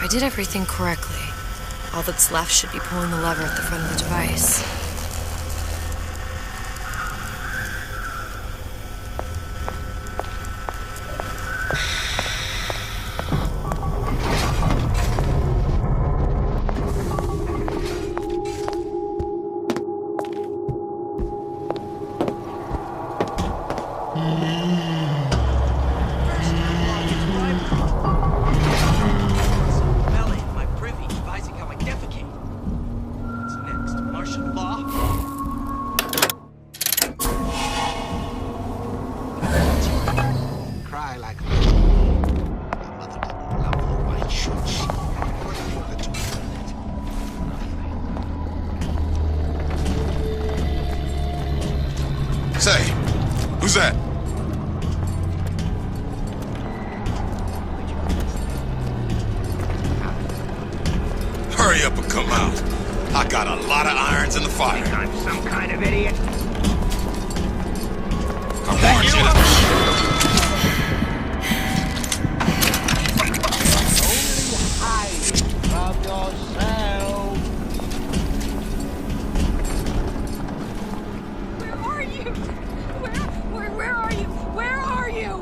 If I did everything correctly, all that's left should be pulling the lever at the front of the device. Say, who's that? Hurry up and come out. I got a lot of irons in the fire. I'm some kind of idiot. I warned you. Only hide from yourself. Where are you? Where are you? Where are you?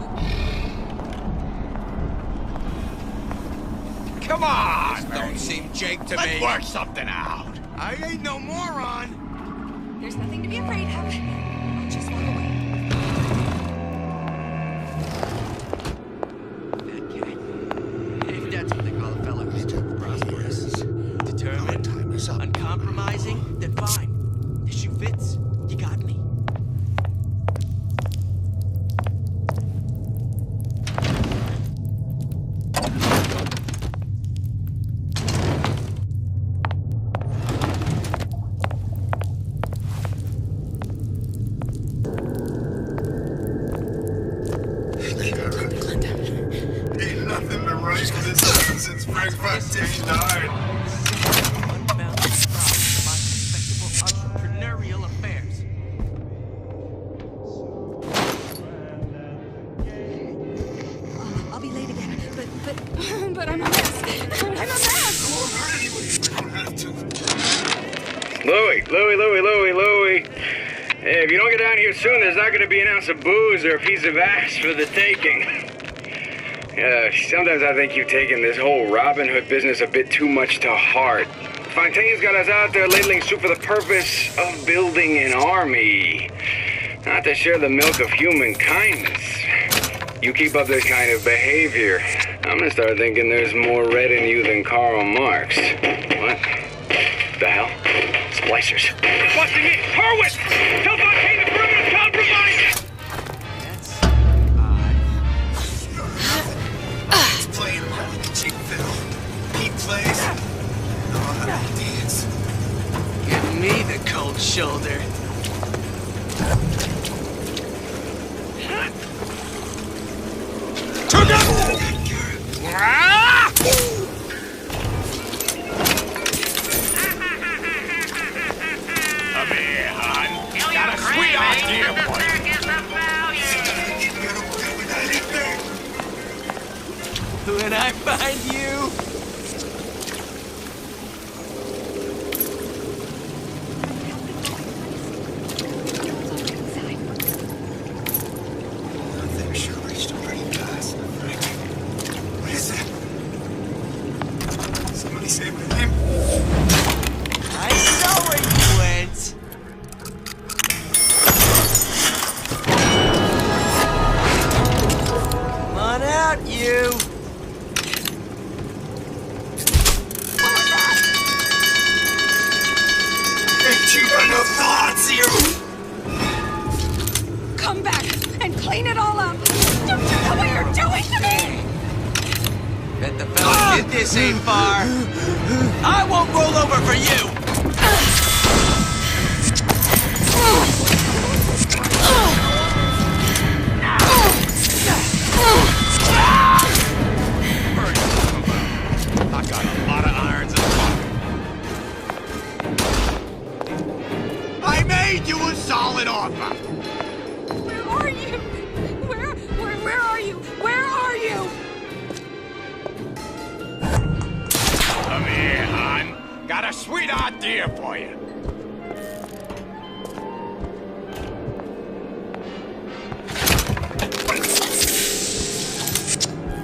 Come on! This don't seem Jake to me. Let's work something out. I ain't no moron. There's nothing to be afraid of. I'll just walk away. That guy. If that's what they call a fellow who's prosperous, determined, uncompromising, then fine. The shoe fits. You got me. Ain't nothing been right for this house since Frank Fontaine died. Unbounded pride in my respectable entrepreneurial affairs. I'll be late again. But I'm a mess. I'm a mess. Louie. Hey, if you don't get down here soon, there's not going to be an ounce of booze or a piece of ass for the taking. Sometimes I think you've taken this whole Robin Hood business a bit too much to heart. Fontaine's got us out there ladling soup for the purpose of building an army, not to share the milk of human kindness. You keep up this kind of behavior, I'm going to start thinking there's more red in you than Karl Marx. What the hell? Splicers. Busting it! Harwitz! Tell Fontaine the perimeter's compromised! That's He's playing around with the cheap fiddle. He plays. Oh, how he dance. give me the cold shoulder. Turn up! Come here, hon. Got a sweet idea for you. When I find you, That thing sure reached him pretty fast, Frank. What is that? Somebody say my name? I saw where you went. Come on out, you. Ain't you got no thoughts here? Come back and clean it all up. Don't you know what you're doing to me? Bet the fella did this ain't far. I won't roll over for you. I got a lot of irons in the fire. I made you a solid offer. Where are you? Where are you? Where are you? Got a sweet idea for you.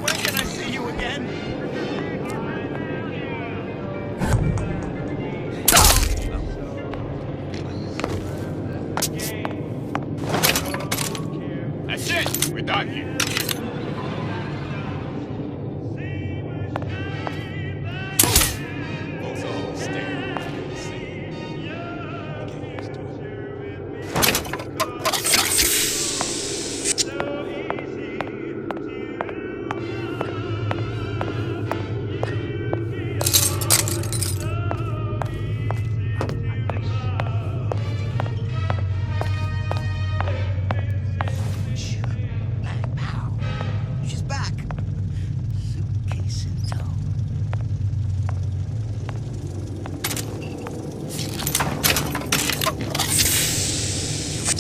When can I see you again? That's it. We're done here. She's back. Suitcase in tow.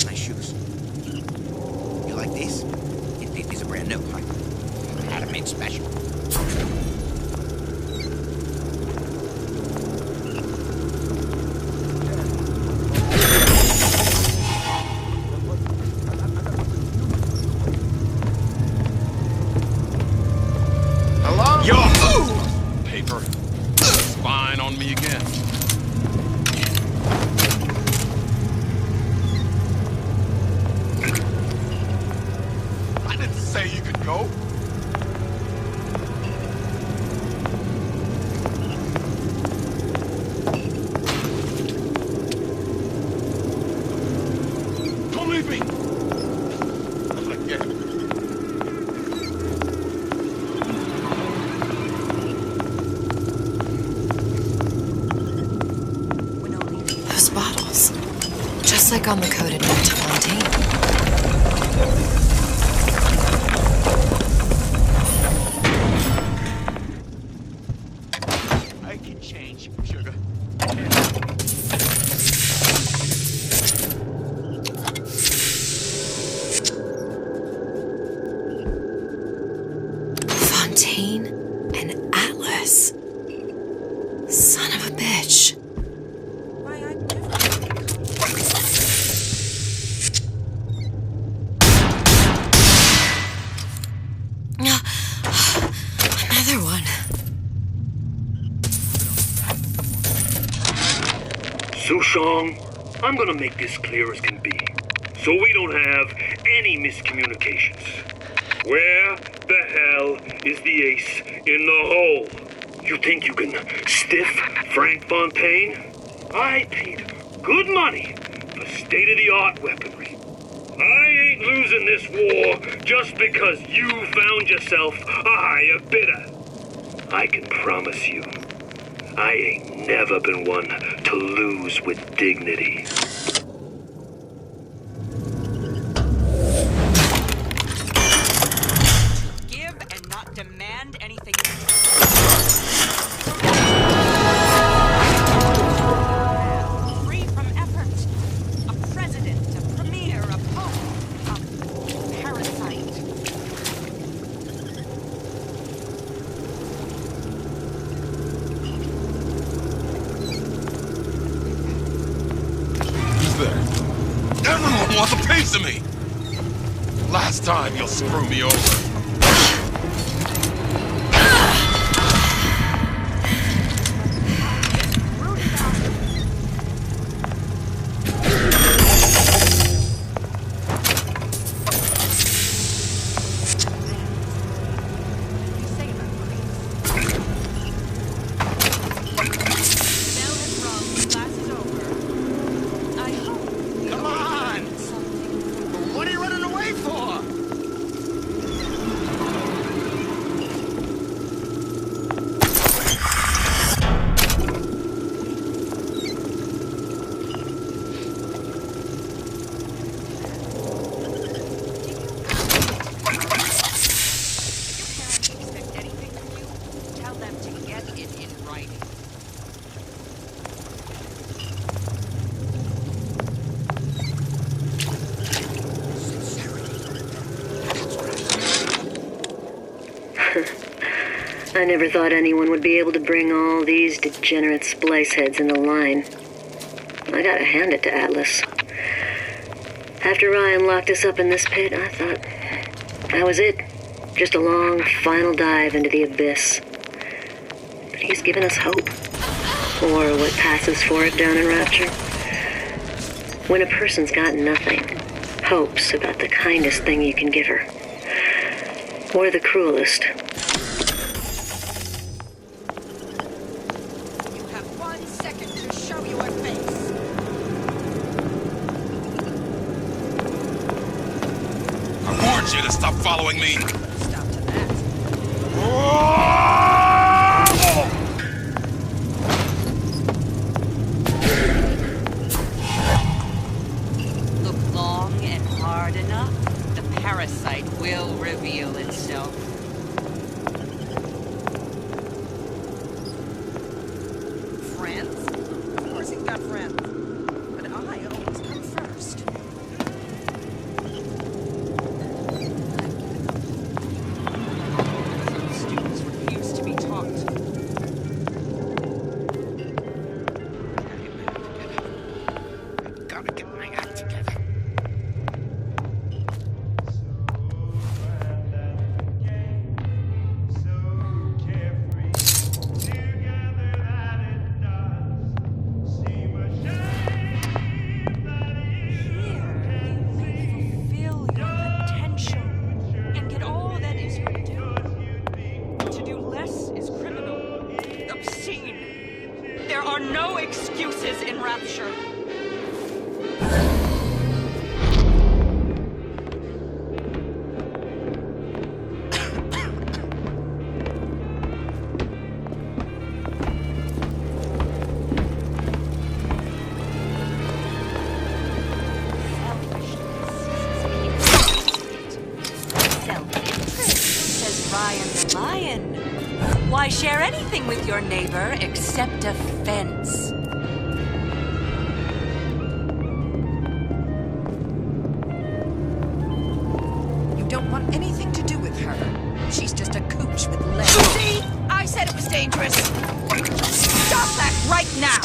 Nice shoes. You like these? These are brand new. I had them made special. Hello? Yo! Paper. Spying on me again. I didn't say you could go. Don't leave me! Again. Those bottles. Just like on the coded note to Fontaine. I can change, sugar. Fontaine and Atlas. Son of a bitch. Why, I Another one. Sushong, I'm gonna make this clear as can be, so we don't have any miscommunications. Where the hell is the ace in the hole? You think you can stiff Frank Fontaine? I paid good money for state-of-the-art weaponry. I ain't losing this war just because you found yourself a higher bidder. I can promise you, I ain't never been one to lose with dignity. Give and not demand anything. Free from effort. A president, a premier, a pope, a parasite. Who's there? Everyone wants a piece of me! Last time you'll screw me over. Come on! What are you running away for? I never thought anyone would be able to bring all these degenerate splice heads into line. I gotta hand it to Atlas. After Ryan locked us up in this pit, I thought that was it. Just a long, final dive into the abyss. But he's given us hope. Or what passes for it down in Rapture. When a person's got nothing, hope's about the kindest thing you can give her. Or the cruelest. You have 1 second to show your face. I warned you to stop following me. Stop to that. Look long and hard enough, the parasite will reveal itself. Friends? Of course he's got friends. But I always come first. Some students refuse to be taught. Gotta get my act together. Excuses in Rapture. Self-interest, says Ryan the Lion. Why share anything with your neighbor except a fence? Don't want anything to do with her. She's just a cooch with legs. See? I said it was dangerous. Stop that right now!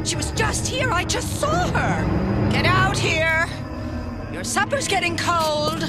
She was just here. I just saw her. Get out here. Your supper's getting cold.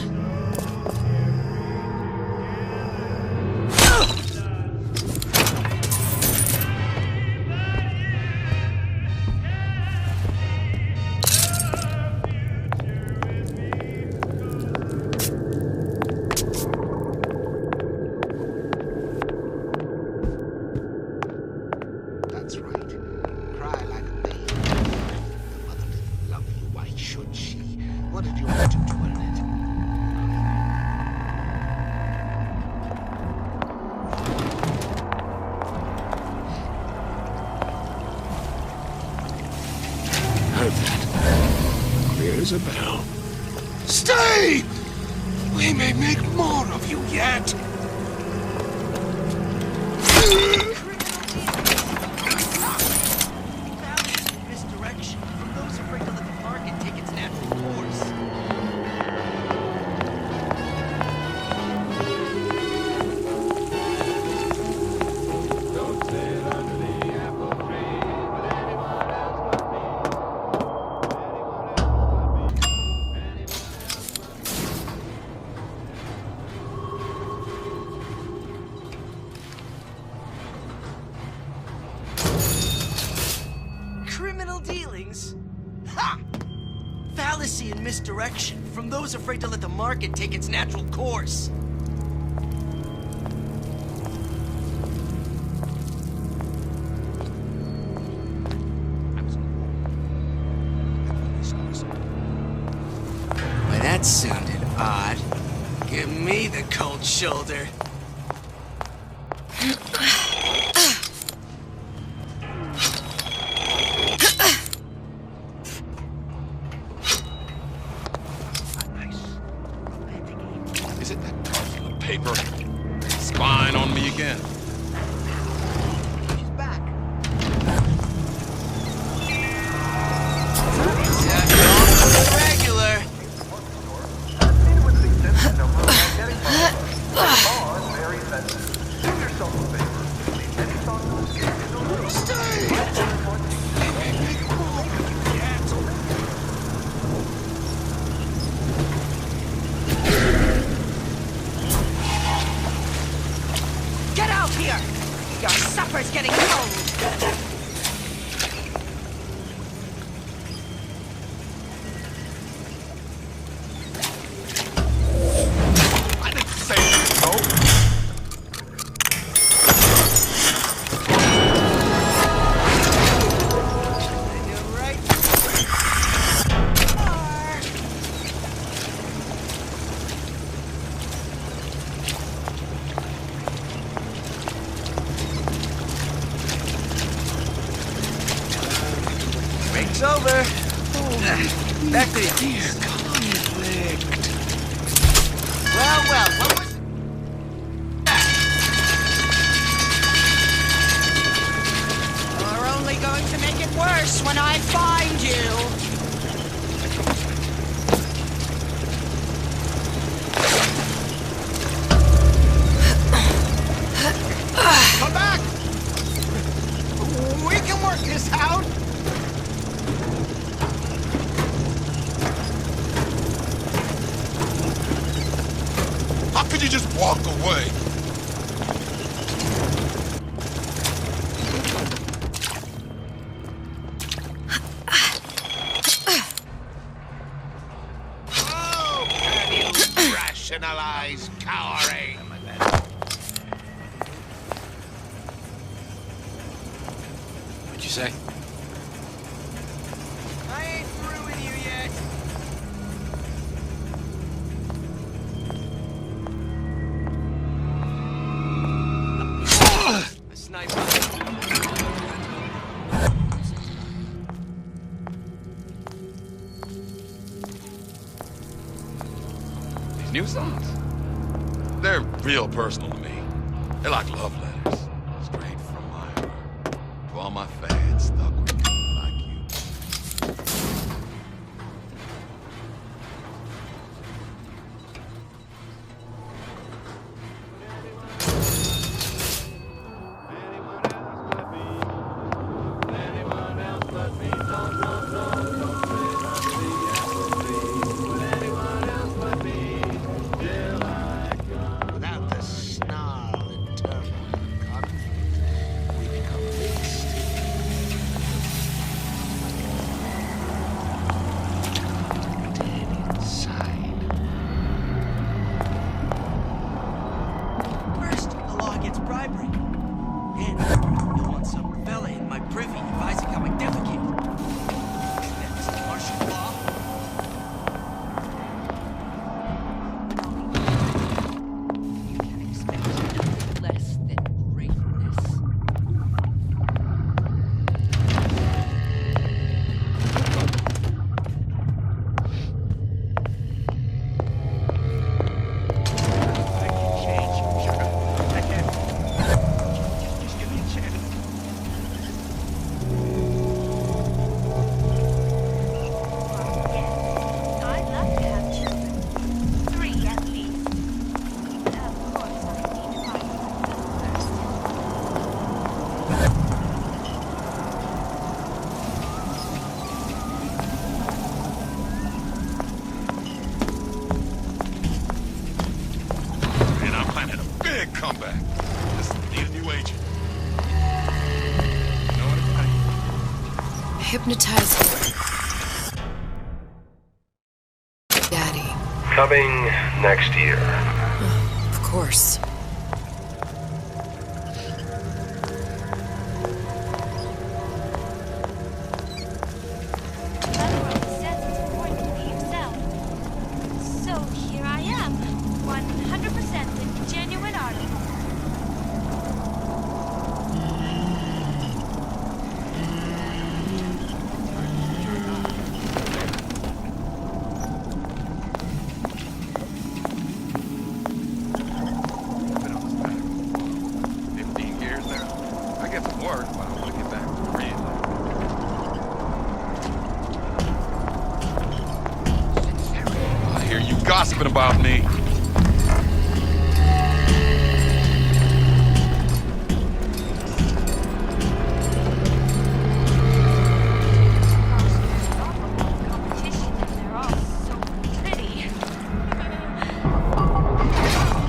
Isabel. Stay! We may make more of you yet. Misdirection from those afraid to let the market take its natural course. Fallacy and misdirection from those afraid to let the market take its natural course. Why, that sounded odd. Give me the cold shoulder. Spying on me again. She's back. Regular. out here! Your supper's getting cold! I didn't say no. Break's over. Back to you. Dear conflict. Well, what was... You're only going to make it worse when I find you! Come back! We can work this out! How could you just walk away? Oh, can you rationalize cowering? What'd you say? I ain't through with you yet. A sniper. These new songs? They're real personal to me. They're like love letters. Straight from my heart. To all my fans stuck with me like you. Without the snarl and turmoil and conflict, we become mixed. Dead inside. First, the law against bribery. And you want some fella in my privy advising how I defecate. That's the martial law. You can expect less than greatness. I can change, sugar. I can. Just give me a chance. I'd love to have children. 3 at least. Of course, I need to find them first. And I'm planning a big comeback. Just need a new agent. You know what it's like? Hypnotize Daddy. Coming next year. Of course. Lazurus says it's going to be yourself. So here I am. 100% a genuine article. I've been on this path 15 years now. I get some work, but I want to get back to real. I hear you gossiping about me. Competition, and they're all so pretty.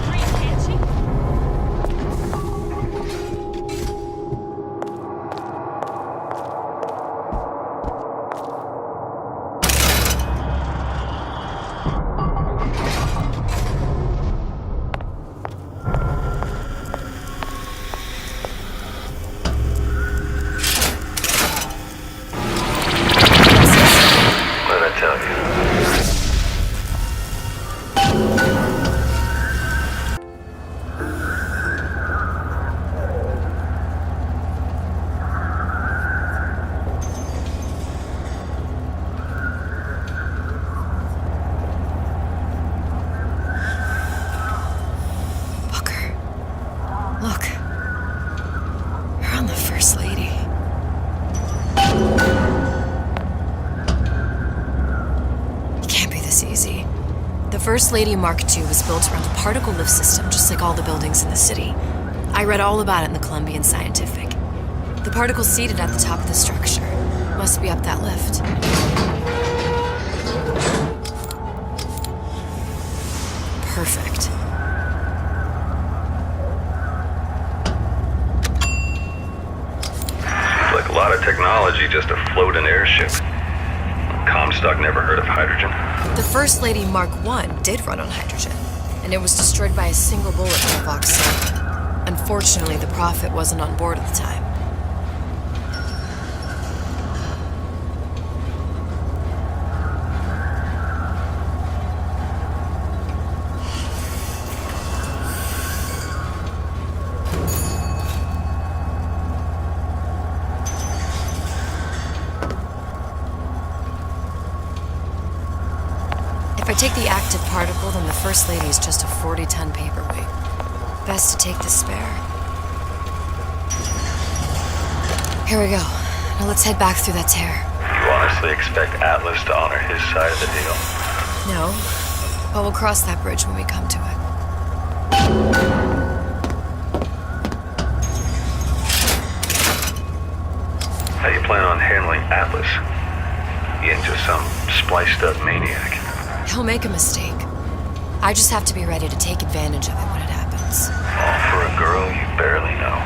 Dream catching. First Lady Mark II was built around a particle lift system, just like all the buildings in the city. I read all about it in the Columbian Scientific. The particles seated at the top of the structure must be up that lift. Perfect. Seems like a lot of technology just to float an airship. Comstock never heard of hydrogen. The First Lady Mark I did run on hydrogen, and it was destroyed by a single bullet from a Voxophones. Unfortunately, the Prophet wasn't on board at the time. If I take the active particle, then the First Lady is just a 40-ton paperweight. Best to take the spare. Here we go. Now let's head back through that tear. You honestly expect Atlas to honor his side of the deal? No, but we'll cross that bridge when we come to it. How you plan on handling Atlas? He ain't just some spliced-up maniac. He'll make a mistake. I just have to be ready to take advantage of it when it happens. All for a girl you barely know.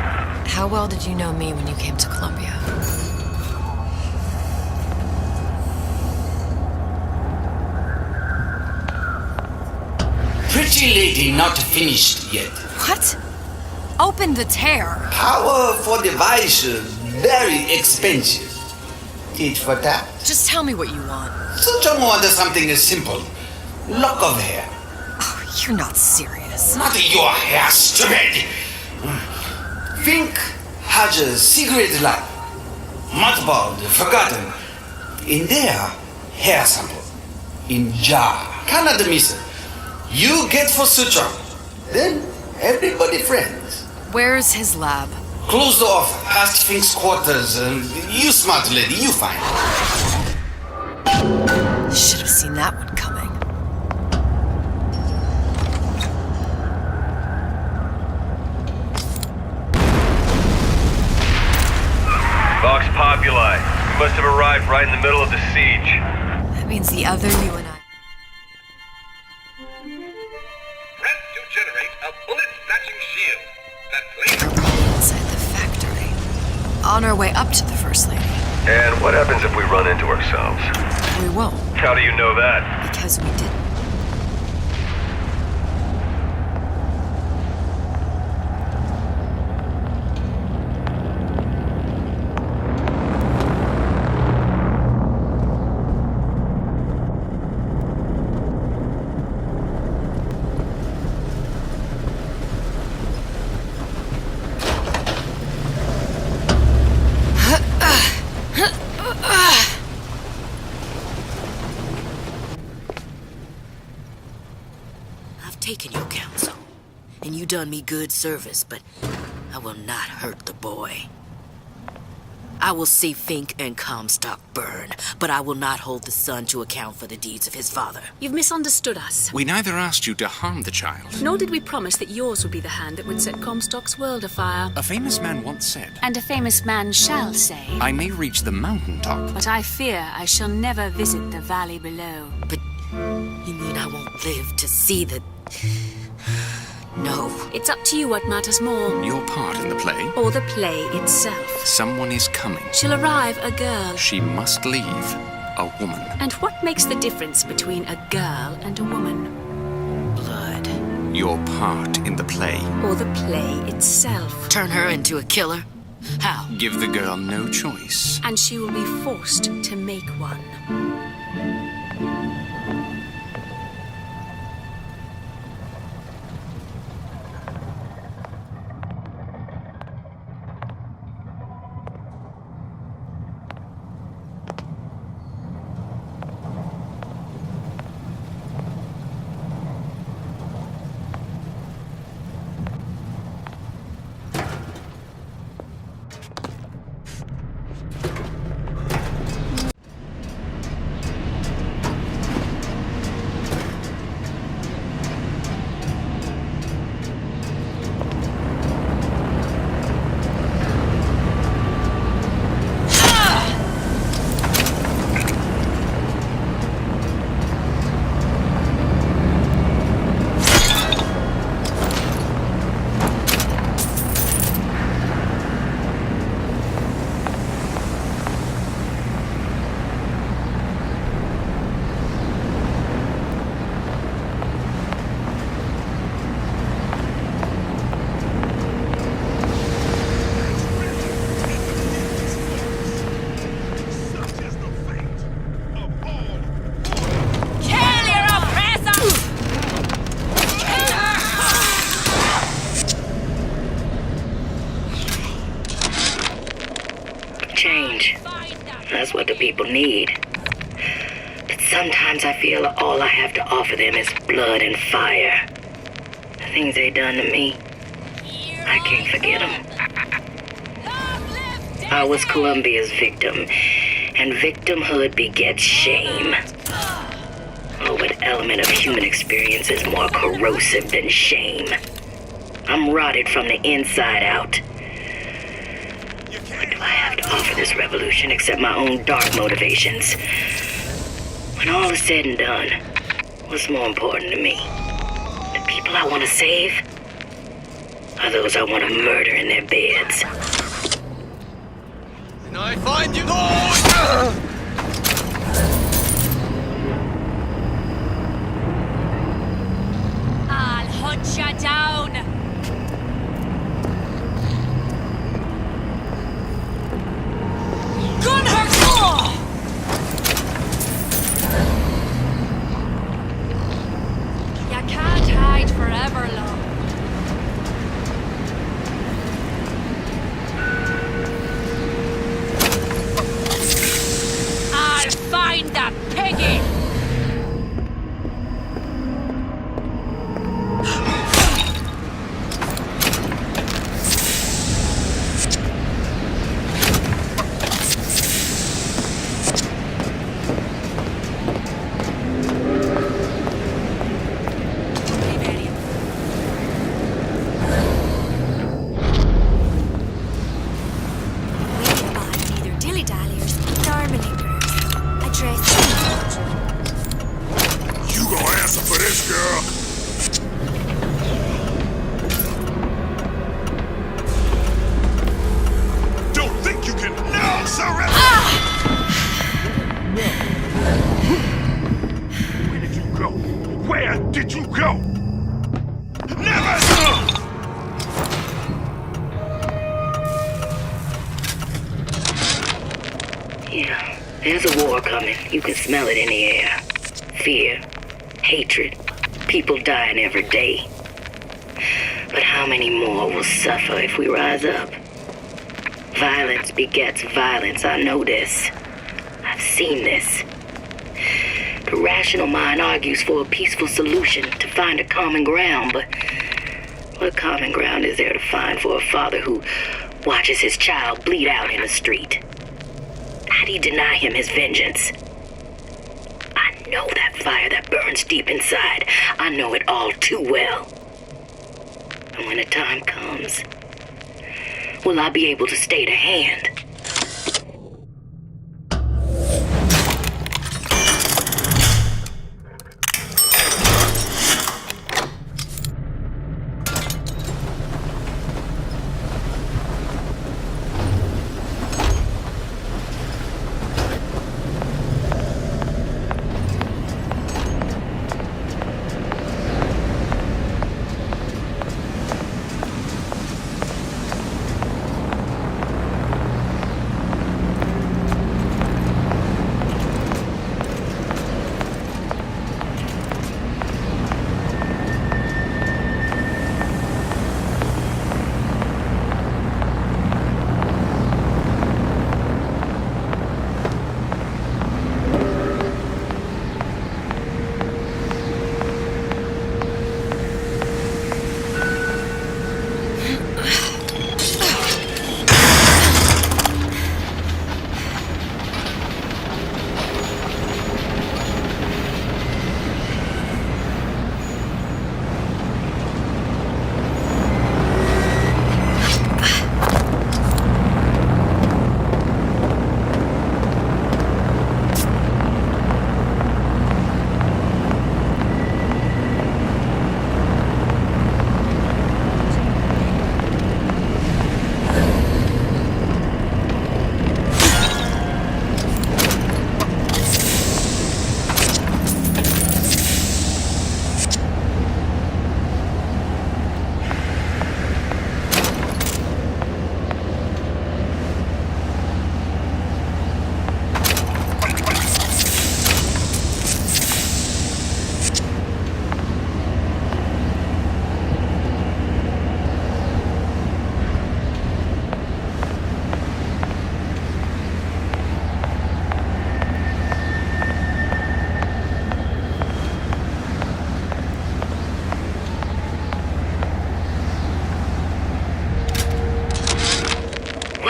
How well did you know me when you came to Columbia? Pretty lady not finished yet. What? Open the tear. Powerful device, very expensive. Tit for tat. Just tell me what you want. Such a wonder something is simple. Lock of hair. Oh, you're not serious. Not your hair, stupid! Fink has a secret lab. Mothballed, forgotten. In there, hair sample. In jar. Cannot miss it. You get for suture. Then, everybody friends. Where's his lab? Closed off, past Finks Quarters. You smart lady, you find. Should have seen that one coming. Vox Populi. We must have arrived right in the middle of the siege. That means the other you and I. Press to generate a bullet-snatching shield. We're probably inside the factory. On our way up to the First Lady. And what happens if we run into ourselves? We won't. How do you know that? Because we didn't. Taken your counsel, and you done me good service, but I will not hurt the boy. I will see Fink and Comstock burn, but I will not hold the son to account for the deeds of his father. You've misunderstood us. We neither asked you to harm the child. Nor did we promise that yours would be the hand that would set Comstock's world afire. A famous man once said, And a famous man shall say, I may reach the mountaintop, but I fear I shall never visit the valley below. But you mean I won't live to see the... No. It's up to you what matters more. Your part in the play? Or the play itself. Someone is coming. She'll arrive, a girl. She must leave, a woman. And what makes the difference between a girl and a woman? Blood. Your part in the play. Or the play itself. Turn her into a killer? How? Give the girl no choice. And she will be forced to make one. That's what the people need. But sometimes I feel all I have to offer them is blood and fire. The things they done to me, I can't forget them. I was Columbia's victim, and victimhood begets shame. Oh, what element of human experience is more corrosive than shame? I'm rotted from the inside out. What do I have to offer this revolution except my own dark motivations? When all is said and done, what's more important to me? The people I want to save? Or those I want to murder in their beds? And I find you... I'll hunt you down. Gun her! You can't hide forever long. I'll find the piggy! There's a war coming. You can smell it in the air. Fear, hatred, people dying every day. But how many more will suffer if we rise up? Violence begets violence, I know this. I've seen this. The rational mind argues for a peaceful solution, to find a common ground, but what common ground is there to find for a father who watches his child bleed out in the street? How do you deny him his vengeance? I know that fire that burns deep inside. I know it all too well. And when the time comes, will I be able to stay the hand?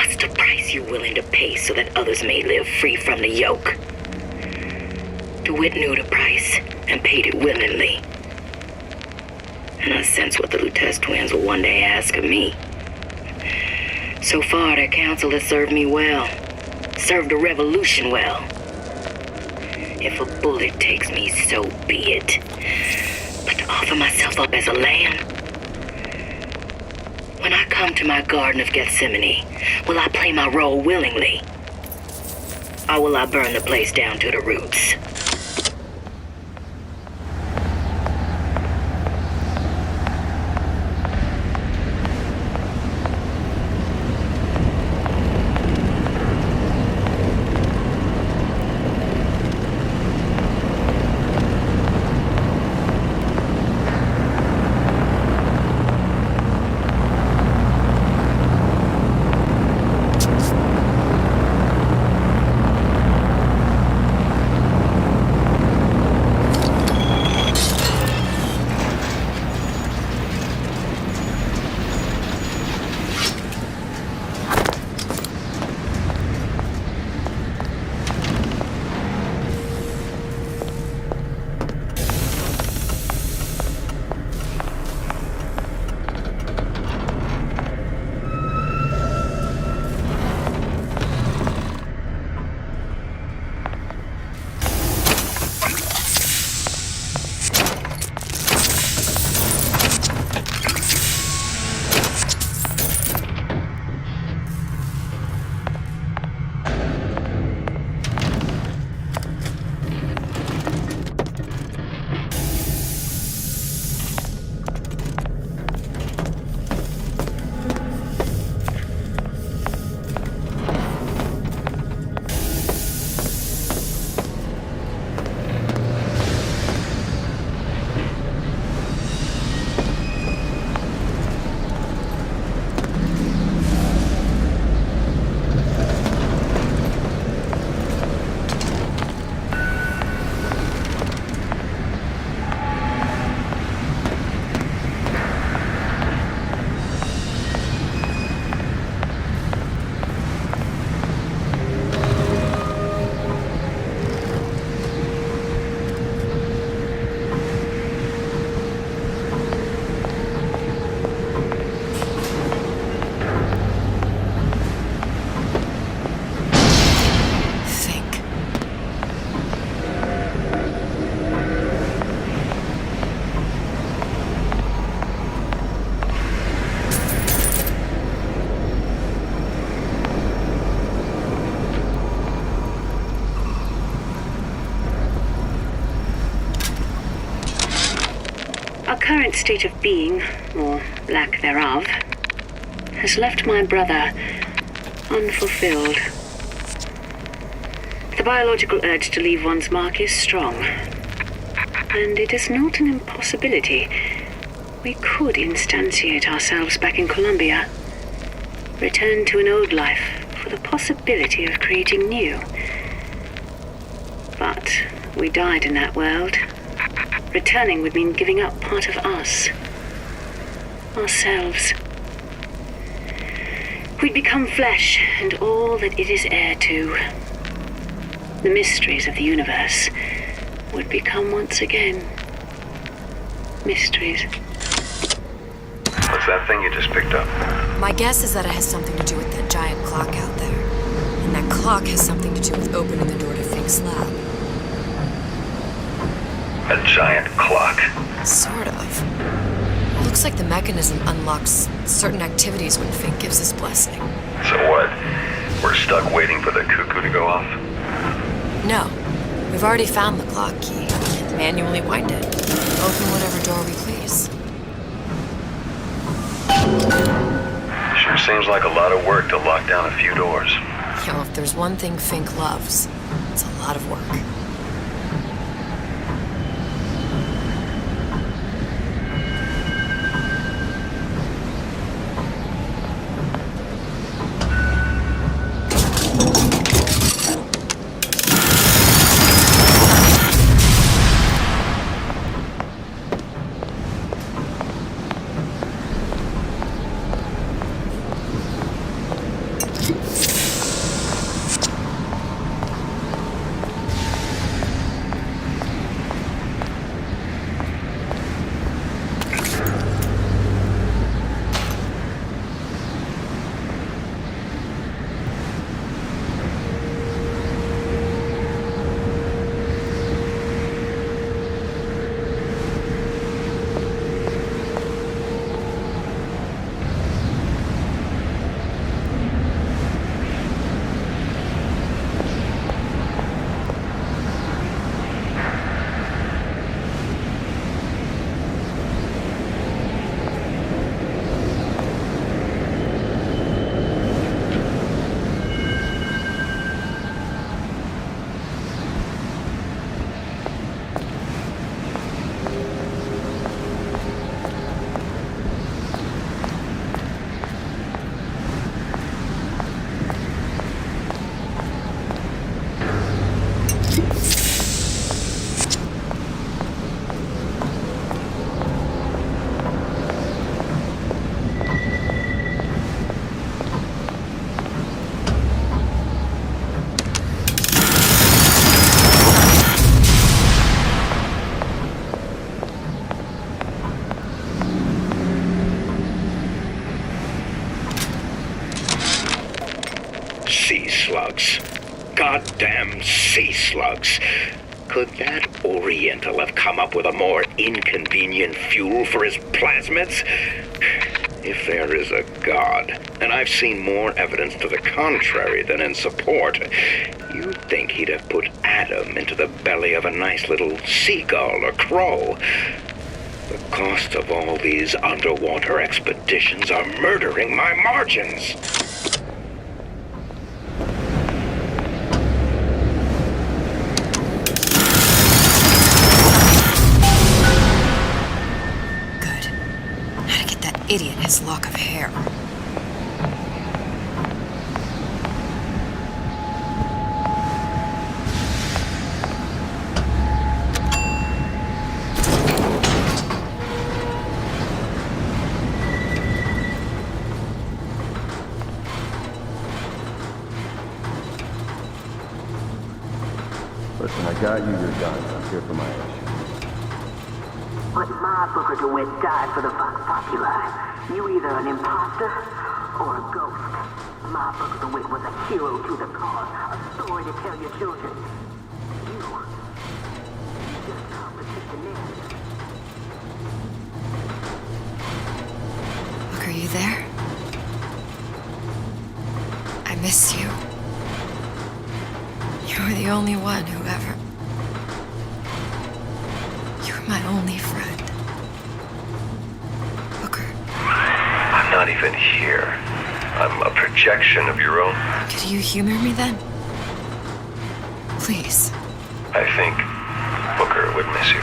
What's the price you're willing to pay so that others may live free from the yoke? DeWitt knew the price and paid it willingly. And I sense what the Lutece twins will one day ask of me. So far, their counsel has served me well. Served the revolution well. If a bullet takes me, so be it. But to offer myself up as a lamb? When I come to my Garden of Gethsemane, will I play my role willingly? Or will I burn the place down to the roots? Our current state of being, or lack thereof, has left my brother unfulfilled. The biological urge to leave one's mark is strong, and it is not an impossibility. We could instantiate ourselves back in Columbia, return to an old life for the possibility of creating new. But we died in that world. Returning would mean giving up part of us. Ourselves. We'd become flesh and all that it is heir to. The mysteries of the universe would become once again mysteries. What's that thing you just picked up? My guess is that it has something to do with that giant clock out there. And that clock has something to do with opening the door to Fink's lab. A giant clock? Sort of. Looks like the mechanism unlocks certain activities when Fink gives his blessing. So what? We're stuck waiting for the cuckoo to go off? No. We've already found the clock key. Manually wind it. Open whatever door we please. Sure seems like a lot of work to lock down a few doors. You know, if there's one thing Fink loves, it's a lot of work. sea slugs. Goddamn sea slugs. Could that Oriental have come up with a more inconvenient fuel for his plasmids? If there is a God, and I've seen more evidence to the contrary than in support, you'd think he'd have put Adam into the belly of a nice little seagull or crow. The cost of all these underwater expeditions are murdering my margins. Idiot, his lock of hair. Listen, I got you your guns. I'm here for my Airship. But my Booker DeWitt died for the Vox Populi. You either an imposter or a ghost. My Booker DeWitt was a hero to the cause, a story to tell your children. You just complicate the narrative. Look, are you there? I miss you. You were the only one who ever... You were my only friend. Booker. I'm not even here. I'm a projection of your own. Could you humor me then? Please. I think Booker would miss you.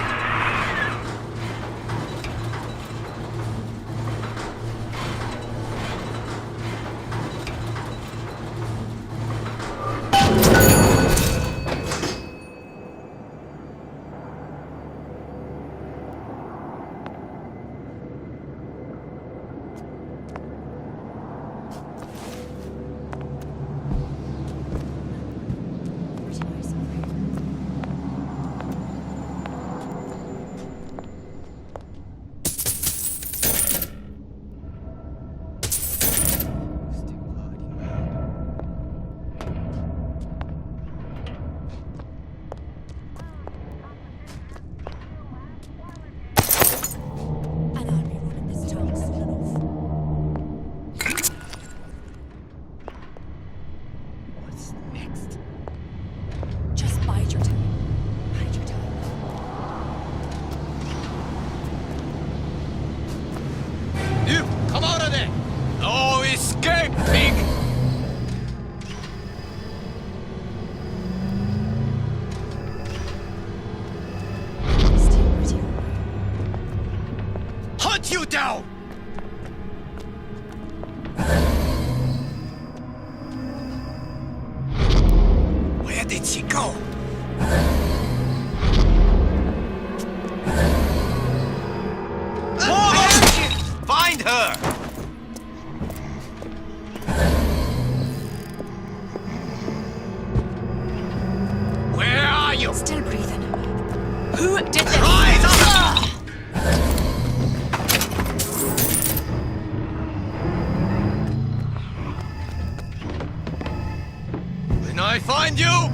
You down! Where did she go? Find her! Where are you? Still breathing. Who did this? Rise up! I find you!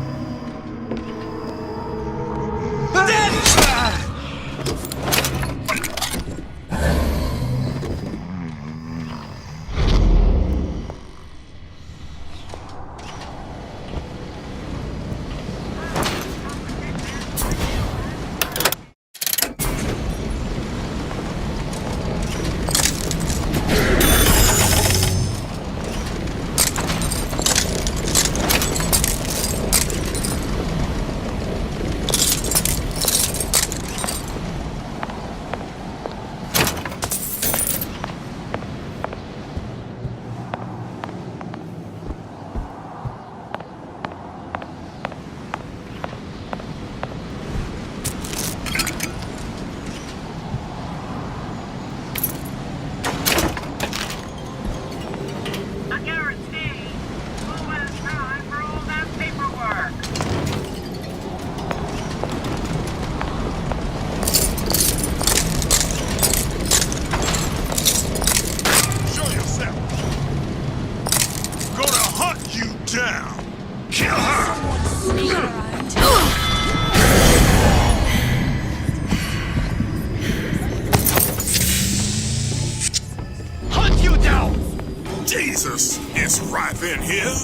Jesus, it's ripe in here.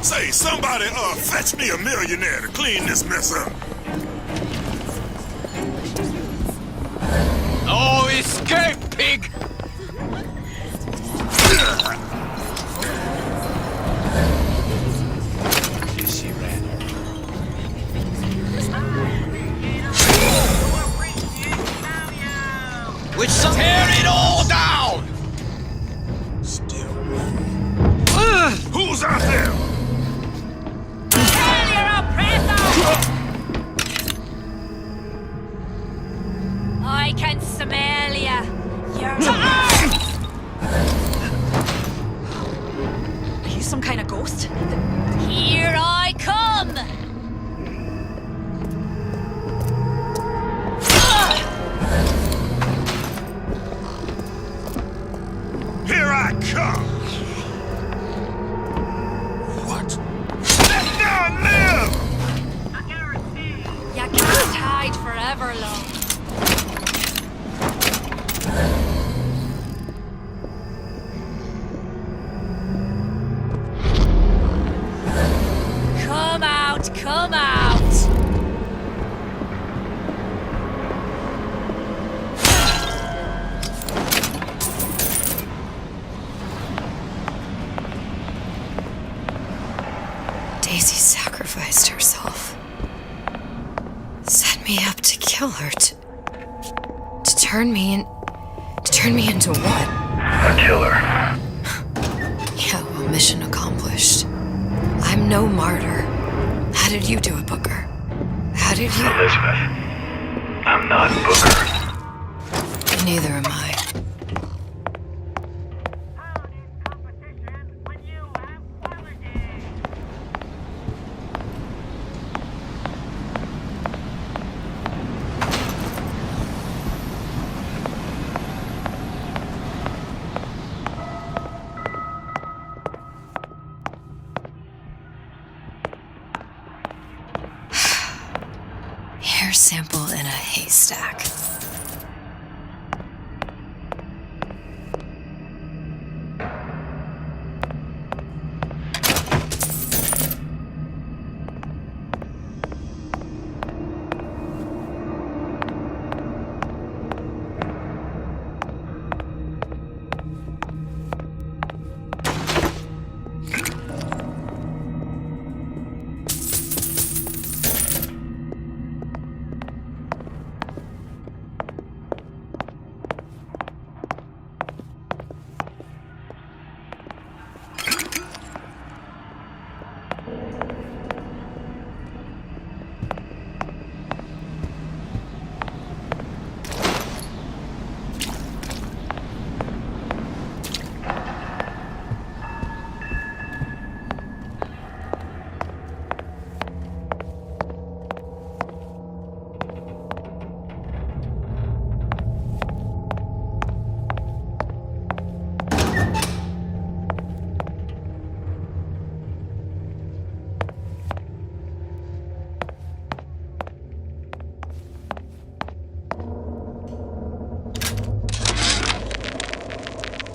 Say, somebody, fetch me a millionaire to clean this mess up. Oh, escape, pig! She ran her. Which tear it all down! Still. Who's out there? I can smell ya. You're... Are you some kind of ghost? Here I come! Here I come! What? Now live! You can't hide forever long. Come out, come out! Daisy sacrificed herself. Set me up to kill her, to turn me into what? A killer. Yeah, well, mission accomplished. I'm no martyr. How did you do it, Booker? How did you... Elizabeth, I'm not Booker. Neither am I. Hair sample in a haystack.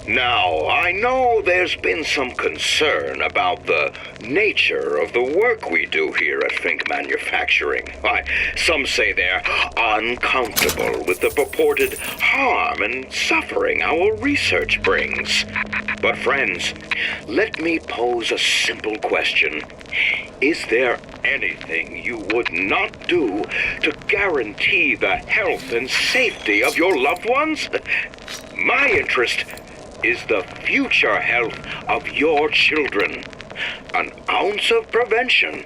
Now, I know there's been some concern about the nature of the work we do here at Fink Manufacturing. Why, some say they're uncomfortable with the purported harm and suffering our research brings. But friends, let me pose a simple question. Is there anything you would not do to guarantee the health and safety of your loved ones? My interest is the future health of your children. An ounce of prevention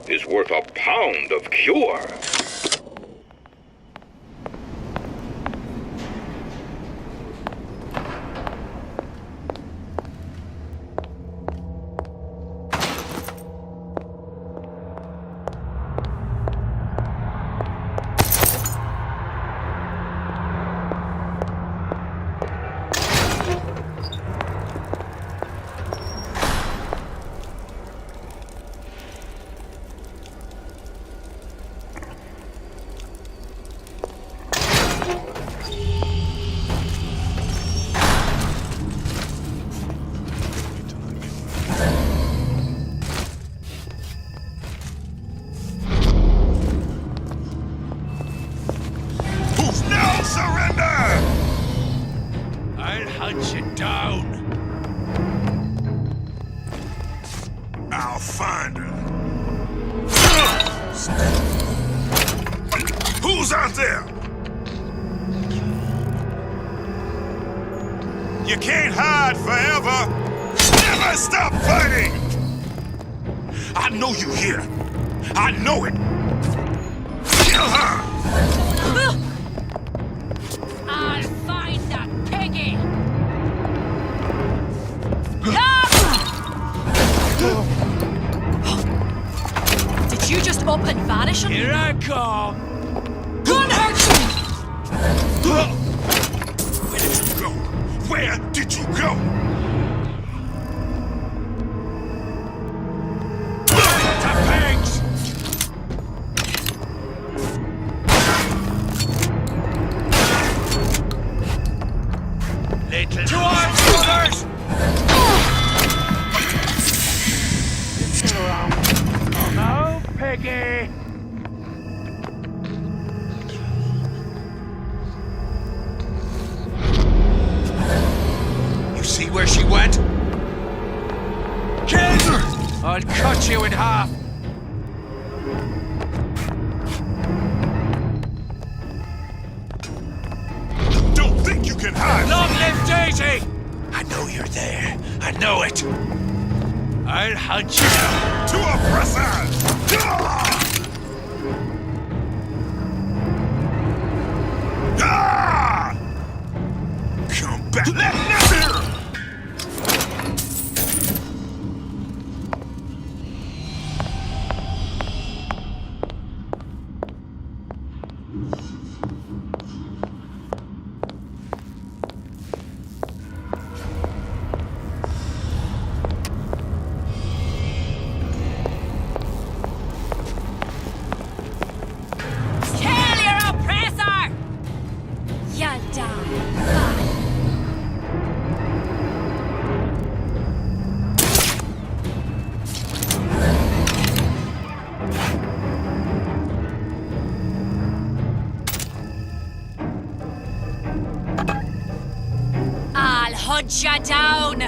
is worth a pound of cure. Who's out there? You can't hide forever. Never stop fighting. I know you here. I know it. Kill her. I'll find that piggy. Did you just up and vanish on me? Here I come. Gun hurt Where did you go? Where did you go? To pigs! Little to arms, brothers! Oh no, piggy! See where she went? Kill her! I'll cut you in half. Don't think you can hide. Long live Daisy! I know you're there. I know it. I'll hunt you down. To oppressors! Come back. Let me here! Kill your oppressor! Ya die. I'll hunt you down!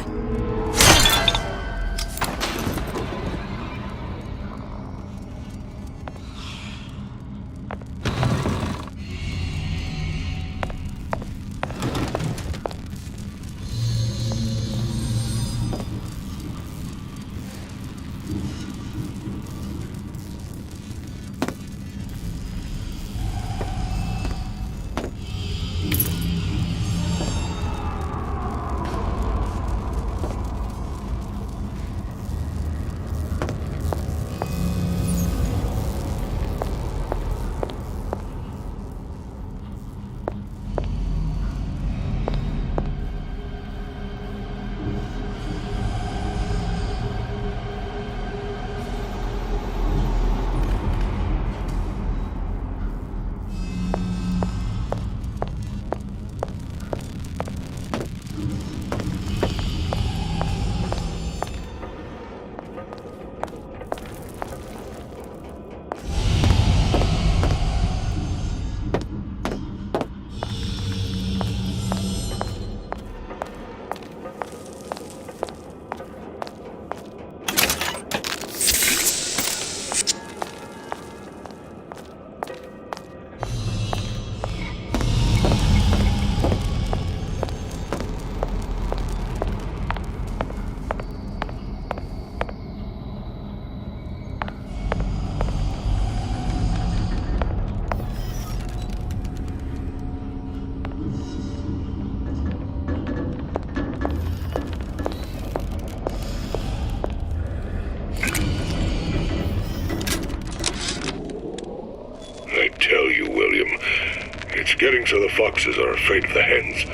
Getting so the foxes are afraid of the hens.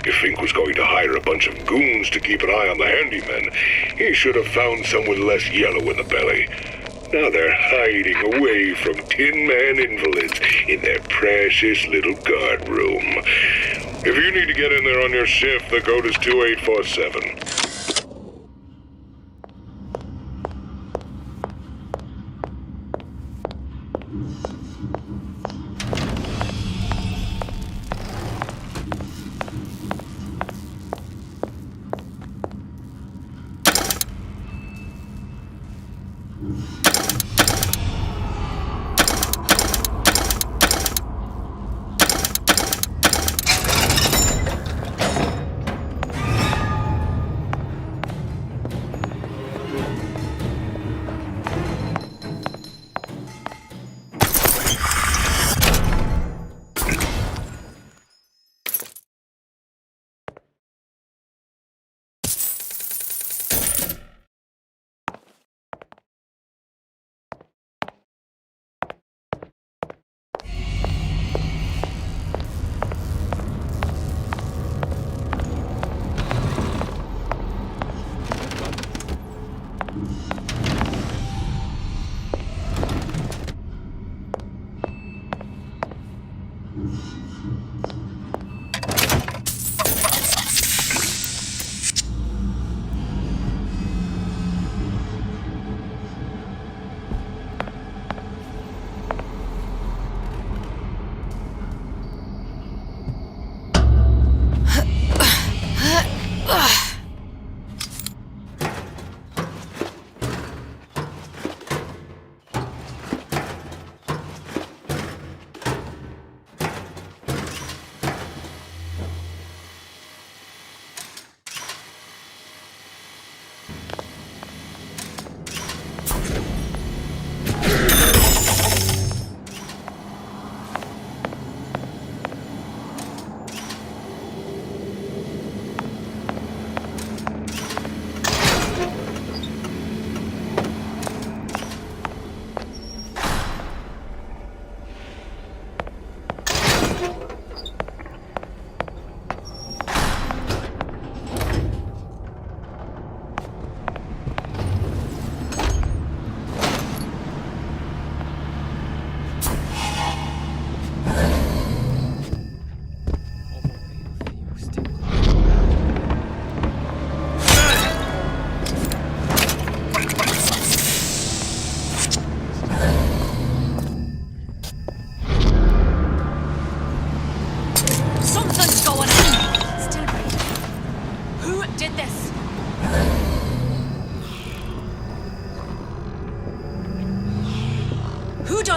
If Fink was going to hire a bunch of goons to keep an eye on the handymen, he should have found some with less yellow in the belly. Now they're hiding away from Tin Man invalids in their precious little guard room. If you need to get in there on your shift, the code is 2847.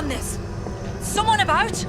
done this? Someone about?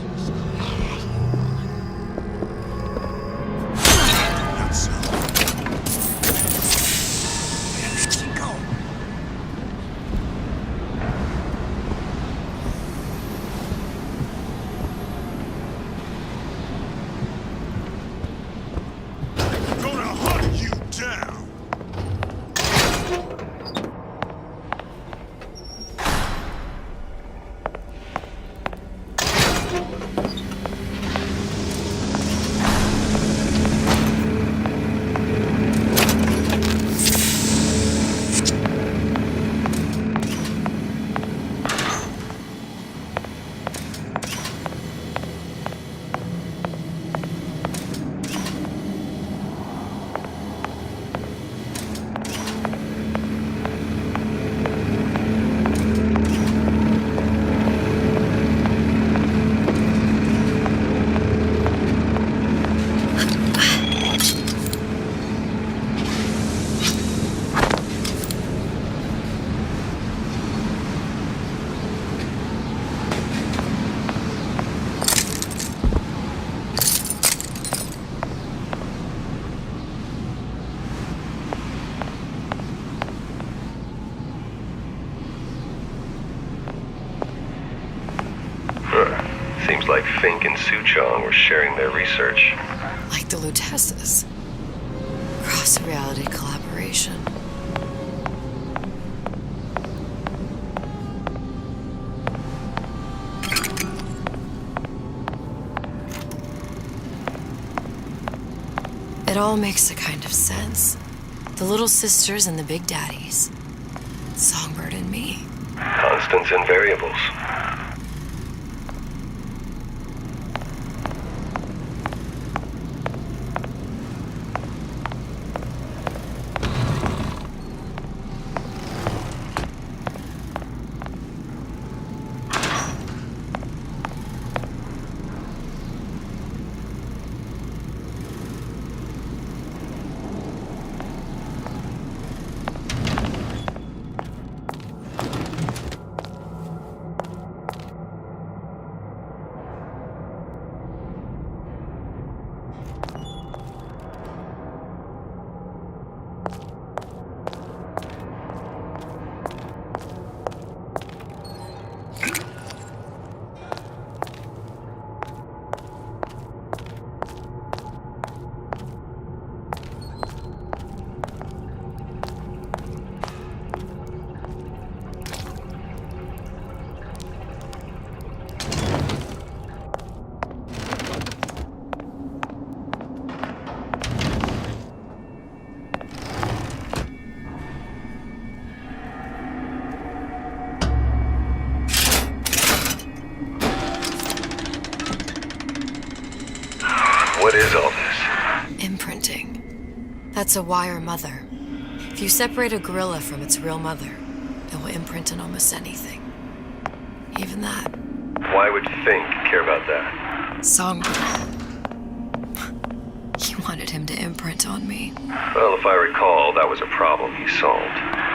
Seems like Fink and Suchong were sharing their research. Like the Luteces. Cross-reality collaboration. It all makes a kind of sense. The little sisters and the big daddies. Songbird and me. Constants and variables. What is all this? Imprinting. That's a wire mother. If you separate a gorilla from its real mother, it will imprint on almost anything. Even that. Why would Fink care about that? Songbird. He wanted him to imprint on me. Well, if I recall, that was a problem he solved.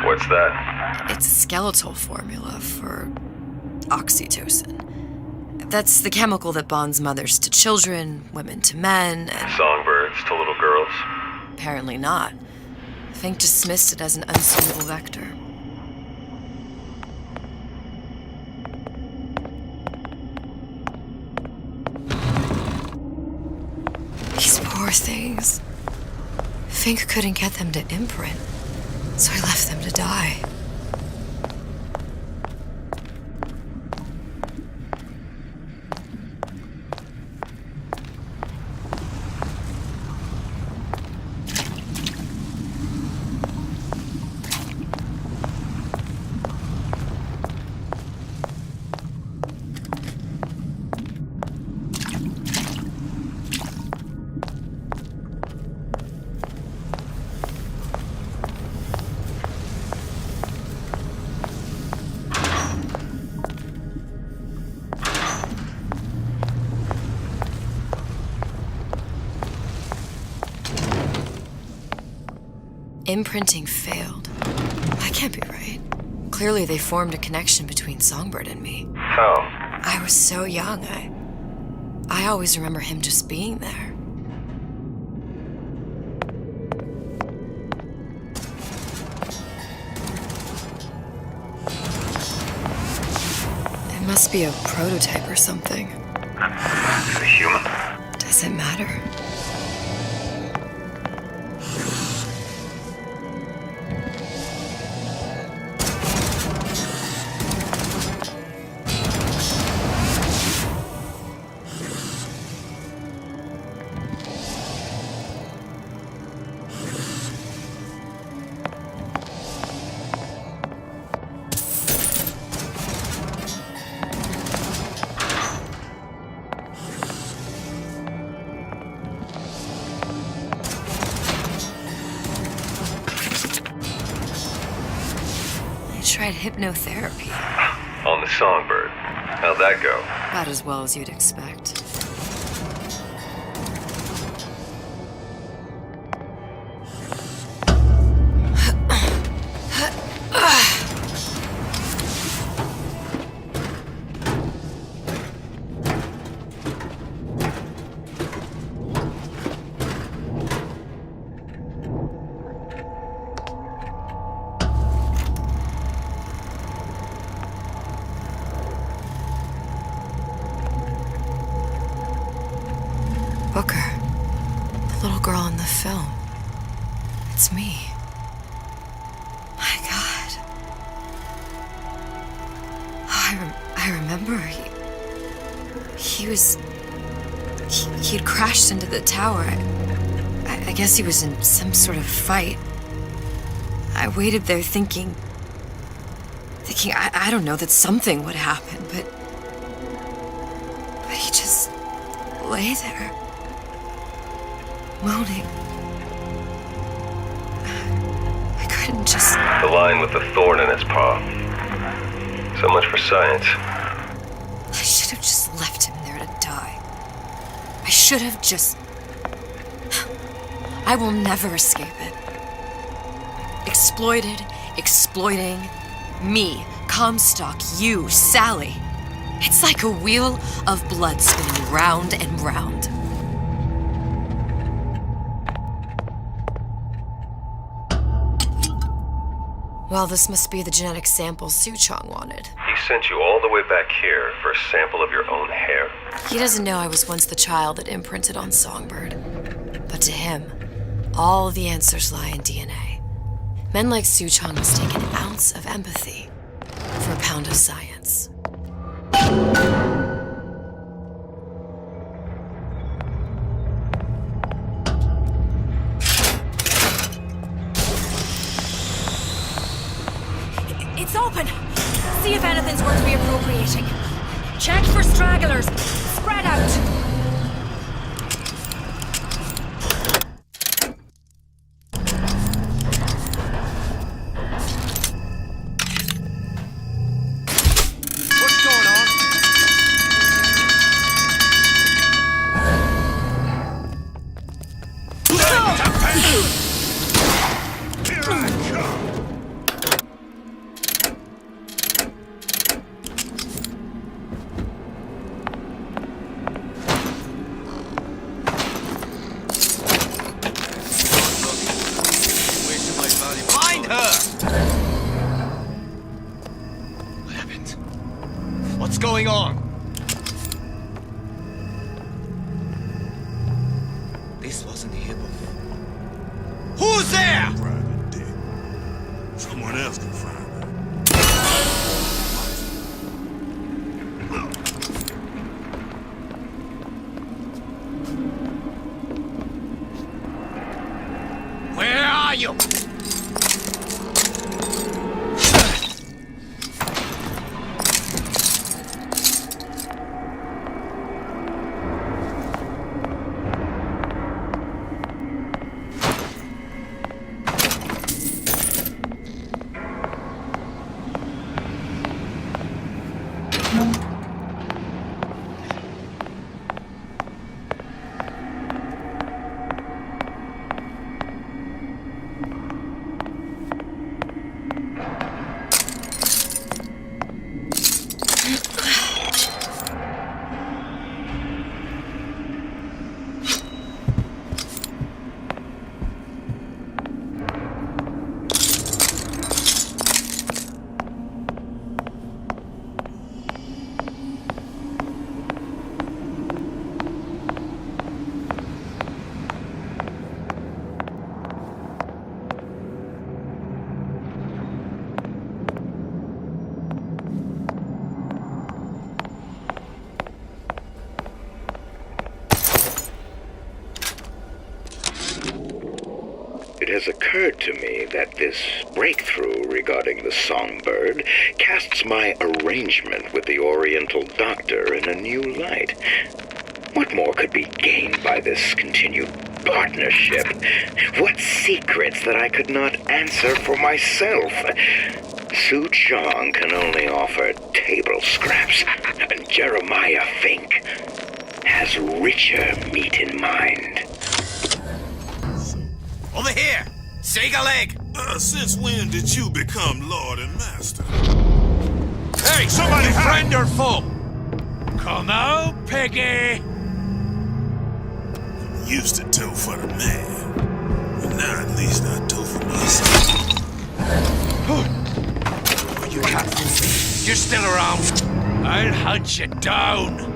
What's that? It's a skeletal formula for oxytocin. That's the chemical that bonds mothers to children, women to men, and... Songbirds to little girls? Apparently not. Fink dismissed it as an unsuitable vector. These poor things. Fink couldn't get them to imprint, so I left them to die. Imprinting failed. That can't be right. Clearly they formed a connection between Songbird and me. How? I was so young, I always remember him just being there. It must be a prototype or something. Is it human? Does it matter? Tried hypnotherapy. On the Songbird. How'd that go? About as well as you'd expect. Booker, the little girl in the film. It's me. My God. Oh, I remember he'd crashed into the tower. I guess he was in some sort of fight. I waited there thinking I don't know, that something would happen, but he just lay there. Moaning. I couldn't just... The line with the thorn in its paw. So much for science. I should have just left him there to die. I should have just... I will never escape it. Exploited, exploiting, me, Comstock, you, Sally. It's like a wheel of blood spinning round and round. Well, this must be the genetic sample Suchong wanted. He sent you all the way back here for a sample of your own hair. He doesn't know I was once the child that imprinted on Songbird. But to him, all the answers lie in DNA. Men like Suchong must take an ounce of empathy for a pound of science. It's open! See if anything's worth reappropriating. Check for stragglers. Spread out! Find her! What happened? What's going on? This wasn't here before. Who's there? Private dick. Someone else can find her. Where are you? It has occurred to me that this breakthrough regarding the songbird casts my arrangement with the Oriental Doctor in a new light. What more could be gained by this continued partnership? What secrets that I could not answer for myself? Su Chong can only offer table scraps, and Jeremiah Fink has richer meat in mind. Over here! Shake a leg! Since when did you become Lord and Master? Hey, somebody, friend or foe? Come out, piggy! Used to tow for the man, but now at least I tow for myself. Oh, you can't fool me. You're still around. I'll hunt you down.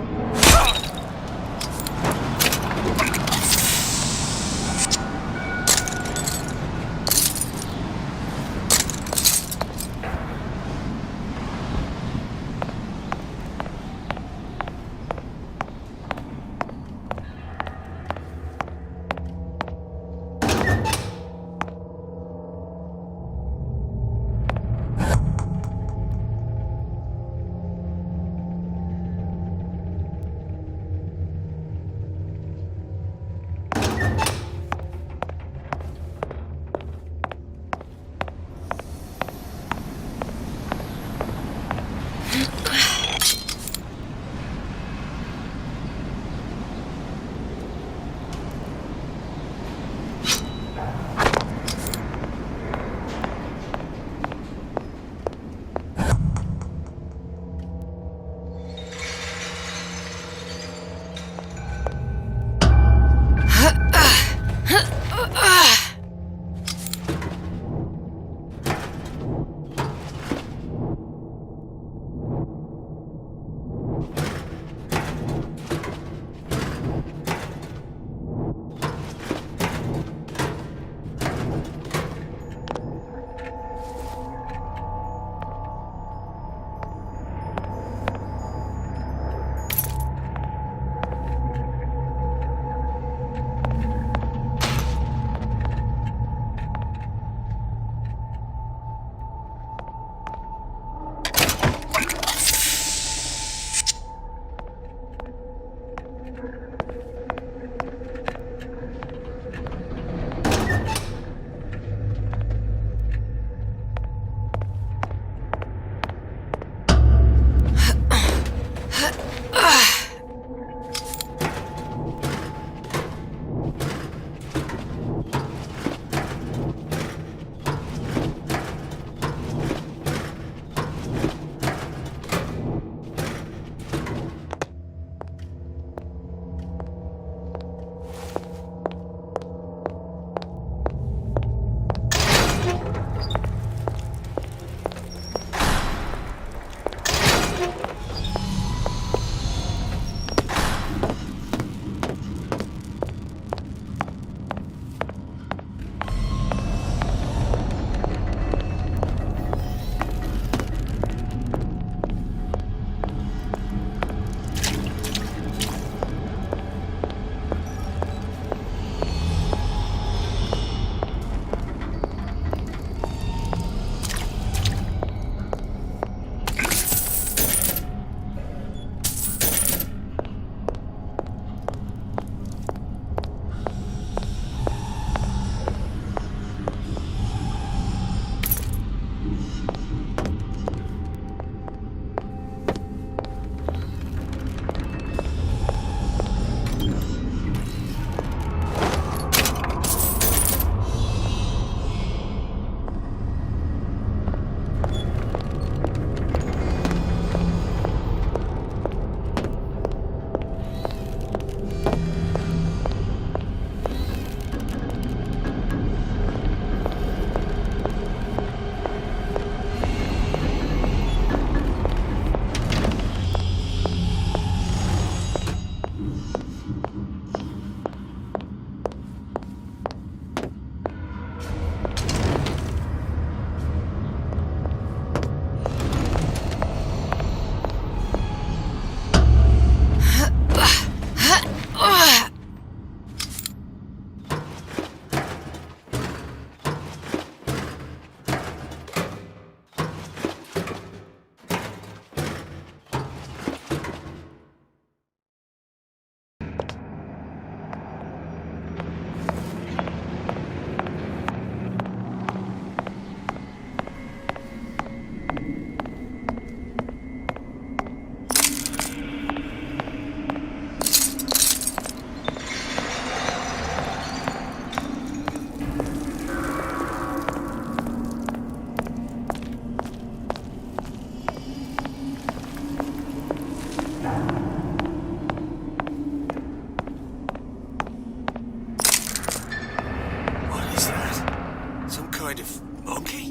kind of monkey?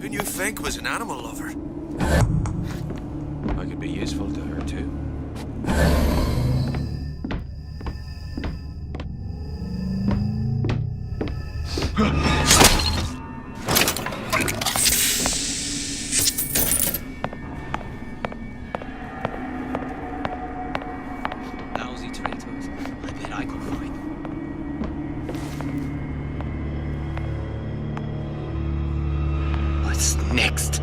Who knew Fink was an animal lover? I could be useful to her too. Lousy traitors. I bet I could find them. What's next?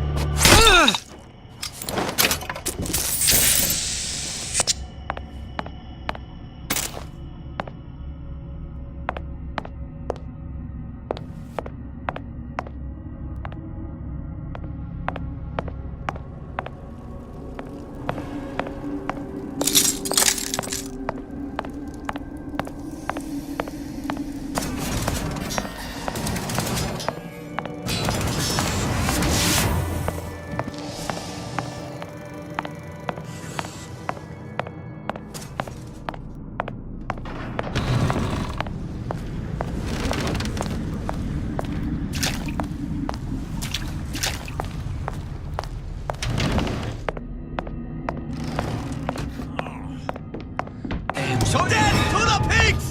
So then, to the pigs!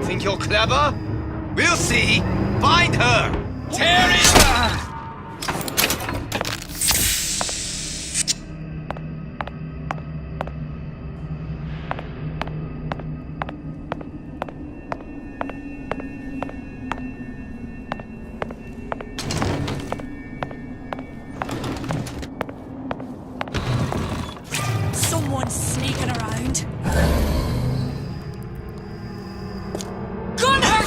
Think you're clever? We'll see. Find her. Tear it! Someone's sneaking around. Gun her!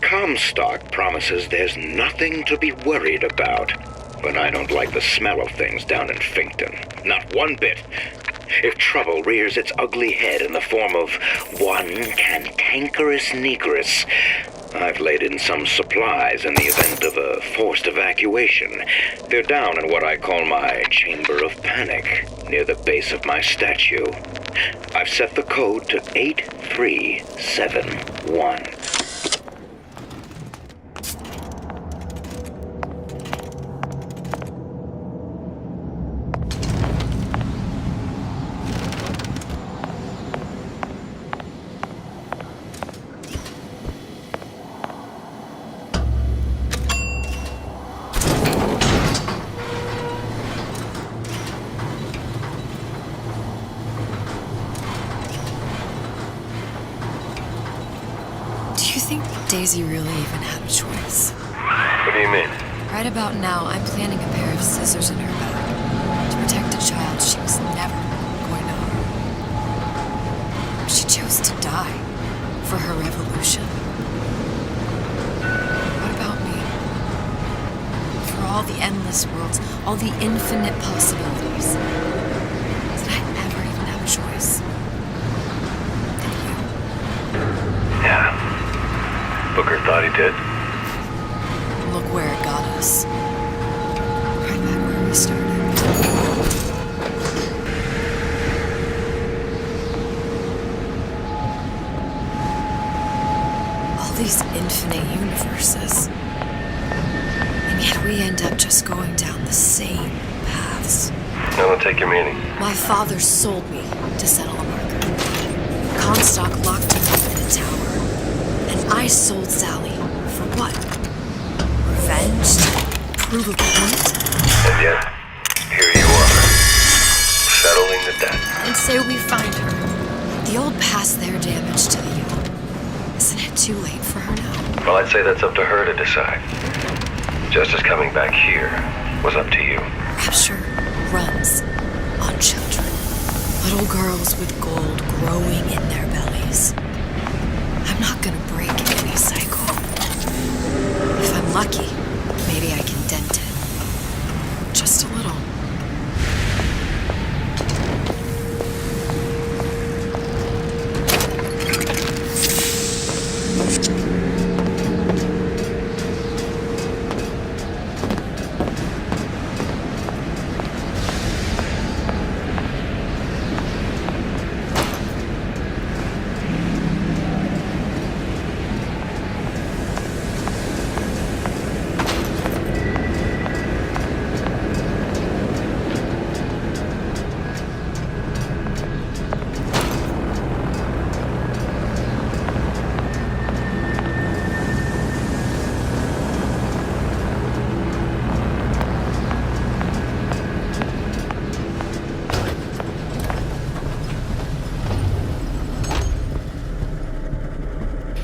Comstock promises there's nothing to be worried about. But I don't like the smell of things down in Finkton. Not one bit. If trouble rears its ugly head in the form of one cantankerous negress, I've laid in some supplies in the event of a forced evacuation. They're down in what I call my chamber of panic, near the base of my statue. I've set the code to 8371. Daisy really even had a choice. What do you mean? Right about now, I'm planting a pair of scissors in her back to protect a child she was never going to harm. She chose to die for her revolution. What about me? For all the endless worlds, all the infinite possibilities. Did I ever even have a choice? Did you? Yeah. Booker thought he did. Look where it got us. Right back where we started. All these infinite universes. And yet we end up just going down the same paths. I don't take your meaning. My father sold me to settle a marker. Comstock locked him up in a tower. I sold Sally for what? Revenge? Prove a point? And yet, here you are, settling the debt. And say we find her. The old past their damage to the young. Isn't it too late for her now? Well, I'd say that's up to her to decide. Justice coming back here was up to you. Rapture runs on children. Little girls with gold growing in their bellies. I'm not gonna break any cycle. If I'm lucky, maybe I can dent it. Just a little.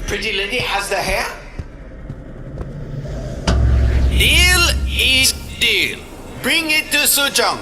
Pretty lady has the hair? Deal is deal. Bring it to Sujong.